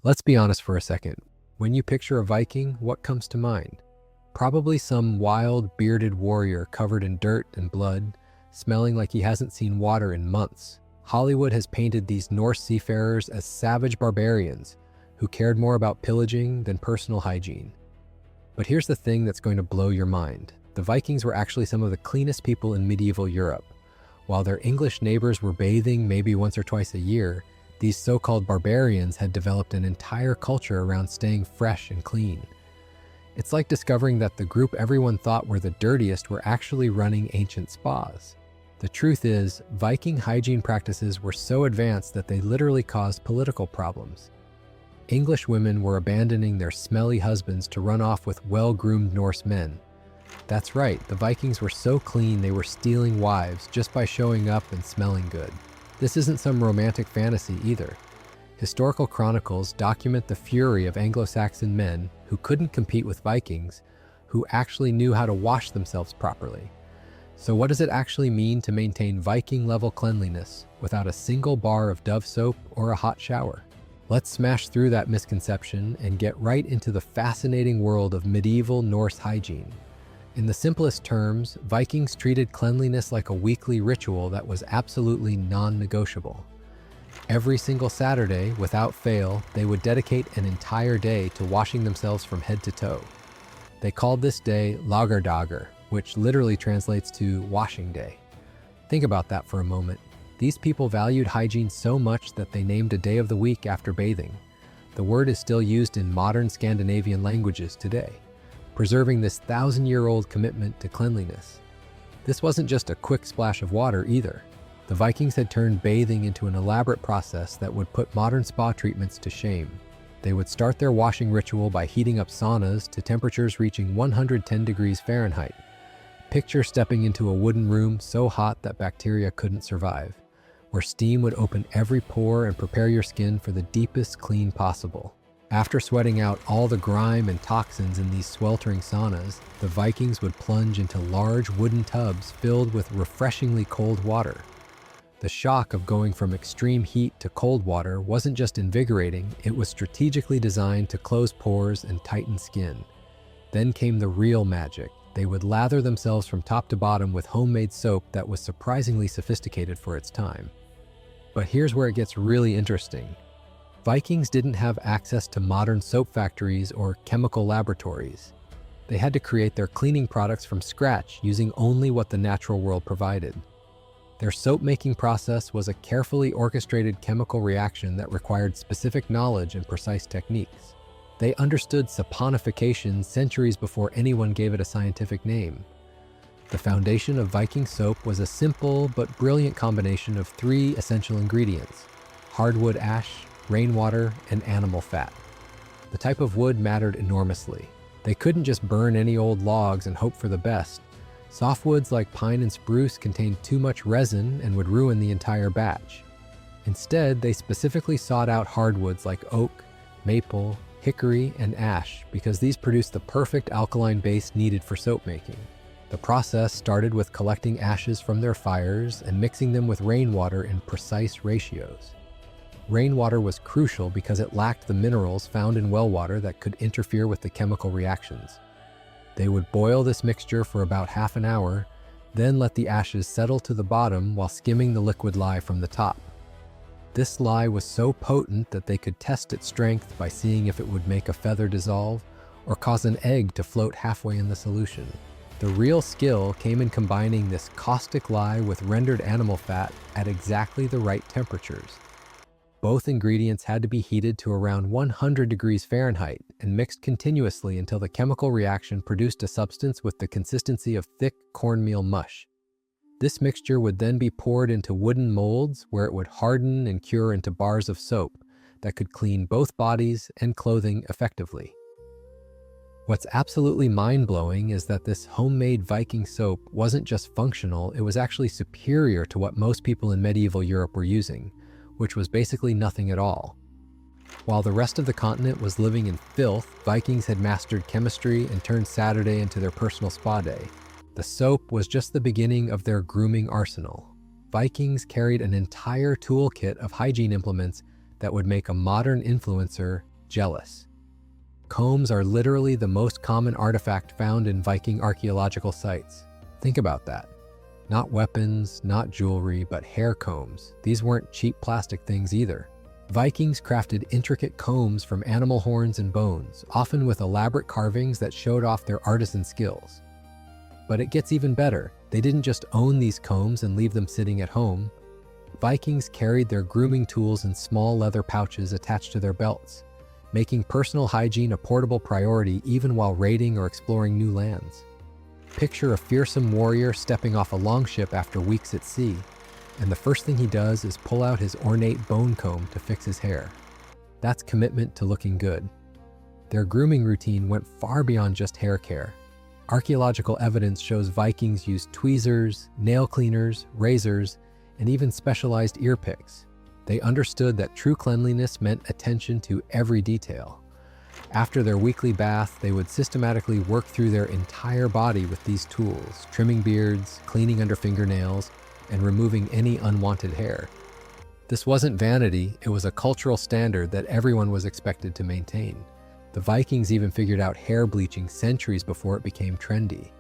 Let's be honest for a second. When you picture a Viking, what comes to mind? Probably some wild, bearded warrior covered in dirt and blood, smelling like he hasn't seen water in months. Hollywood has painted these Norse seafarers as savage barbarians who cared more about pillaging than personal hygiene. But here's the thing that's going to blow your mind. The Vikings were actually some of the cleanest people in medieval Europe. While their English neighbors were bathing maybe once or twice a year, these so-called barbarians had developed an entire culture around staying fresh and clean. It's like discovering that the group everyone thought were the dirtiest were actually running ancient spas. The truth is, Viking hygiene practices were so advanced that they literally caused political problems. English women were abandoning their smelly husbands to run off with well-groomed Norse men. That's right, the Vikings were so clean they were stealing wives just by showing up and smelling good. This isn't some romantic fantasy either. Historical chronicles document the fury of Anglo-Saxon men who couldn't compete with Vikings, who actually knew how to wash themselves properly. So what does it actually mean to maintain Viking-level cleanliness without a single bar of Dove soap or a hot shower? Let's smash through that misconception and get right into the fascinating world of medieval Norse hygiene. In the simplest terms, Vikings treated cleanliness like a weekly ritual that was absolutely non-negotiable. Every single Saturday, without fail, they would dedicate an entire day to washing themselves from head to toe. They called this day Lagerdager, which literally translates to washing day. Think about that for a moment. These people valued hygiene so much that they named a day of the week after bathing. The word is still used in modern Scandinavian languages today, preserving this 1,000-year-old commitment to cleanliness. This wasn't just a quick splash of water either. The Vikings had turned bathing into an elaborate process that would put modern spa treatments to shame. They would start their washing ritual by heating up saunas to temperatures reaching 110 degrees Fahrenheit. Picture stepping into a wooden room so hot that bacteria couldn't survive, where steam would open every pore and prepare your skin for the deepest clean possible. After sweating out all the grime and toxins in these sweltering saunas, the Vikings would plunge into large wooden tubs filled with refreshingly cold water. The shock of going from extreme heat to cold water wasn't just invigorating, it was strategically designed to close pores and tighten skin. Then came the real magic. They would lather themselves from top to bottom with homemade soap that was surprisingly sophisticated for its time. But here's where it gets really interesting. Vikings didn't have access to modern soap factories or chemical laboratories. They had to create their cleaning products from scratch using only what the natural world provided. Their soap-making process was a carefully orchestrated chemical reaction that required specific knowledge and precise techniques. They understood saponification centuries before anyone gave it a scientific name. The foundation of Viking soap was a simple but brilliant combination of 3 essential ingredients: hardwood ash, rainwater, and animal fat. The type of wood mattered enormously. They couldn't just burn any old logs and hope for the best. Softwoods like pine and spruce contained too much resin and would ruin the entire batch. Instead, they specifically sought out hardwoods like oak, maple, hickory, and ash because these produced the perfect alkaline base needed for soap making. The process started with collecting ashes from their fires and mixing them with rainwater in precise ratios. Rainwater was crucial because it lacked the minerals found in well water that could interfere with the chemical reactions. They would boil this mixture for about half an hour, then let the ashes settle to the bottom while skimming the liquid lye from the top. This lye was so potent that they could test its strength by seeing if it would make a feather dissolve or cause an egg to float halfway in the solution. The real skill came in combining this caustic lye with rendered animal fat at exactly the right temperatures. Both ingredients had to be heated to around 100 degrees Fahrenheit and mixed continuously until the chemical reaction produced a substance with the consistency of thick cornmeal mush. This mixture would then be poured into wooden molds where it would harden and cure into bars of soap that could clean both bodies and clothing effectively. What's absolutely mind-blowing is that this homemade Viking soap wasn't just functional, it was actually superior to what most people in medieval Europe were using, which was basically nothing at all. While the rest of the continent was living in filth, Vikings had mastered chemistry and turned Saturday into their personal spa day. The soap was just the beginning of their grooming arsenal. Vikings carried an entire toolkit of hygiene implements that would make a modern influencer jealous. Combs are literally the most common artifact found in Viking archaeological sites. Think about that. Not weapons, not jewelry, but hair combs. These weren't cheap plastic things either. Vikings crafted intricate combs from animal horns and bones, often with elaborate carvings that showed off their artisan skills. But it gets even better. They didn't just own these combs and leave them sitting at home. Vikings carried their grooming tools in small leather pouches attached to their belts, making personal hygiene a portable priority even while raiding or exploring new lands. Picture a fearsome warrior stepping off a longship after weeks at sea, and the first thing he does is pull out his ornate bone comb to fix his hair. That's commitment to looking good. Their grooming routine went far beyond just hair care. Archaeological evidence shows Vikings used tweezers, nail cleaners, razors, and even specialized ear picks. They understood that true cleanliness meant attention to every detail. After their weekly bath, they would systematically work through their entire body with these tools, trimming beards, cleaning under fingernails, and removing any unwanted hair. This wasn't vanity, it was a cultural standard that everyone was expected to maintain. The Vikings even figured out hair bleaching centuries before it became trendy.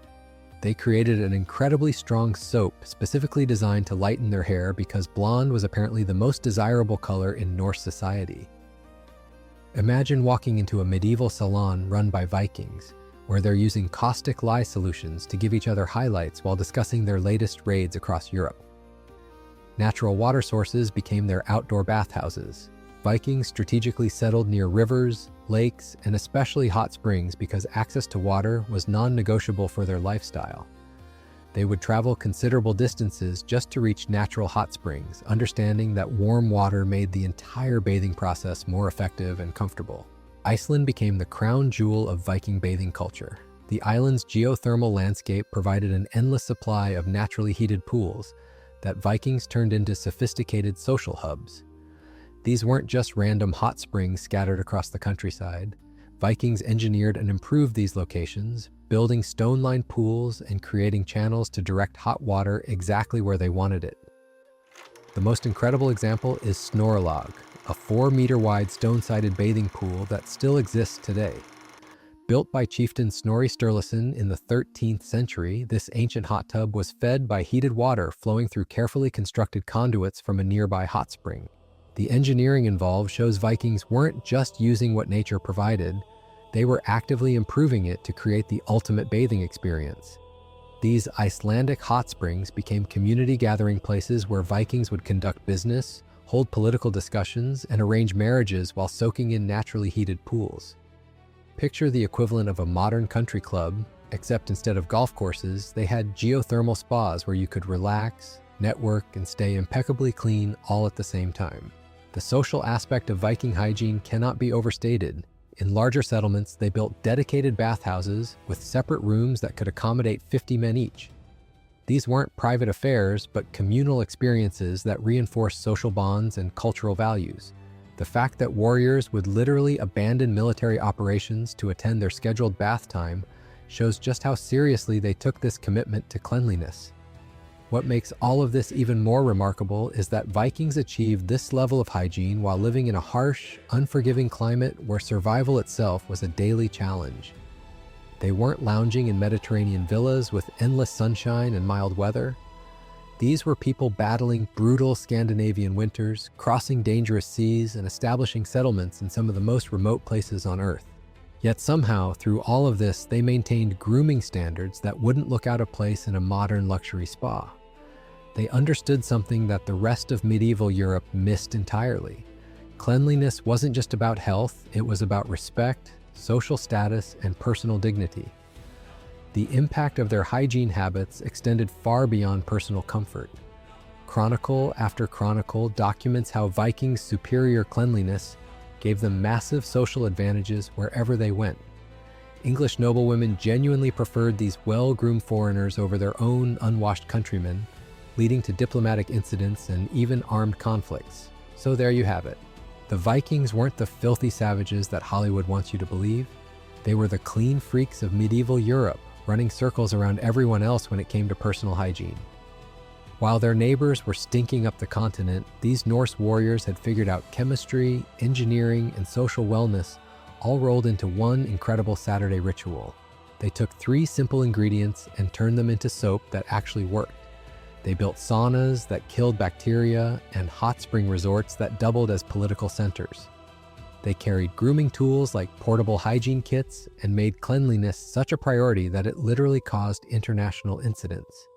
They created an incredibly strong soap specifically designed to lighten their hair because blonde was apparently the most desirable color in Norse society. Imagine walking into a medieval salon run by Vikings, where they're using caustic lye solutions to give each other highlights while discussing their latest raids across Europe. Natural water sources became their outdoor bathhouses. Vikings strategically settled near rivers, lakes, and especially hot springs because access to water was non-negotiable for their lifestyle. They would travel considerable distances just to reach natural hot springs, understanding that warm water made the entire bathing process more effective and comfortable. Iceland became the crown jewel of Viking bathing culture. The island's geothermal landscape provided an endless supply of naturally heated pools that Vikings turned into sophisticated social hubs. These weren't just random hot springs scattered across the countryside. Vikings engineered and improved these locations, building stone-lined pools and creating channels to direct hot water exactly where they wanted it. The most incredible example is Snorrelag, a 4-meter-wide stone-sided bathing pool that still exists today. Built by chieftain Snorri Sturluson in the 13th century, this ancient hot tub was fed by heated water flowing through carefully constructed conduits from a nearby hot spring. The engineering involved shows Vikings weren't just using what nature provided, they were actively improving it to create the ultimate bathing experience. These Icelandic hot springs became community gathering places where Vikings would conduct business, hold political discussions, and arrange marriages while soaking in naturally heated pools. Picture the equivalent of a modern country club, except instead of golf courses, they had geothermal spas where you could relax, network, and stay impeccably clean all at the same time. The social aspect of Viking hygiene cannot be overstated. In larger settlements, they built dedicated bathhouses with separate rooms that could accommodate 50 men each. These weren't private affairs, but communal experiences that reinforced social bonds and cultural values. The fact that warriors would literally abandon military operations to attend their scheduled bath time shows just how seriously they took this commitment to cleanliness. What makes all of this even more remarkable is that Vikings achieved this level of hygiene while living in a harsh, unforgiving climate where survival itself was a daily challenge. They weren't lounging in Mediterranean villas with endless sunshine and mild weather. These were people battling brutal Scandinavian winters, crossing dangerous seas, and establishing settlements in some of the most remote places on Earth. Yet somehow, through all of this, they maintained grooming standards that wouldn't look out of place in a modern luxury spa. They understood something that the rest of medieval Europe missed entirely. Cleanliness wasn't just about health, it was about respect, social status, and personal dignity. The impact of their hygiene habits extended far beyond personal comfort. Chronicle after chronicle documents how Vikings' superior cleanliness gave them massive social advantages wherever they went. English noblewomen genuinely preferred these well-groomed foreigners over their own unwashed countrymen, leading to diplomatic incidents and even armed conflicts. So there you have it. The Vikings weren't the filthy savages that Hollywood wants you to believe. They were the clean freaks of medieval Europe, running circles around everyone else when it came to personal hygiene. While their neighbors were stinking up the continent, these Norse warriors had figured out chemistry, engineering, and social wellness all rolled into one incredible Saturday ritual. They took 3 simple ingredients and turned them into soap that actually worked. They built saunas that killed bacteria and hot spring resorts that doubled as political centers. They carried grooming tools like portable hygiene kits and made cleanliness such a priority that it literally caused international incidents.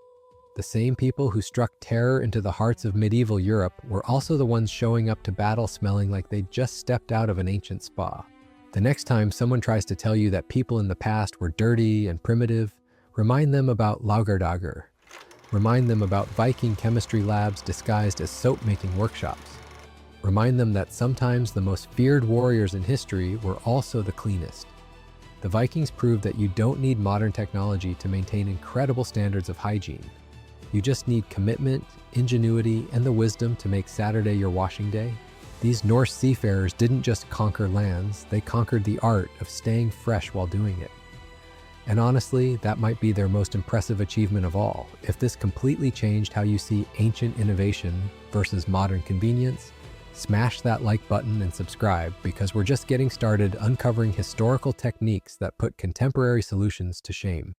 The same people who struck terror into the hearts of medieval Europe were also the ones showing up to battle smelling like they'd just stepped out of an ancient spa. The next time someone tries to tell you that people in the past were dirty and primitive, remind them about Laugardagr. Remind them about Viking chemistry labs disguised as soap-making workshops. Remind them that sometimes the most feared warriors in history were also the cleanest. The Vikings proved that you don't need modern technology to maintain incredible standards of hygiene. You just need commitment, ingenuity, and the wisdom to make Saturday your washing day. These Norse seafarers didn't just conquer lands, they conquered the art of staying fresh while doing it. And honestly, that might be their most impressive achievement of all. If this completely changed how you see ancient innovation versus modern convenience, smash that like button and subscribe, because we're just getting started uncovering historical techniques that put contemporary solutions to shame.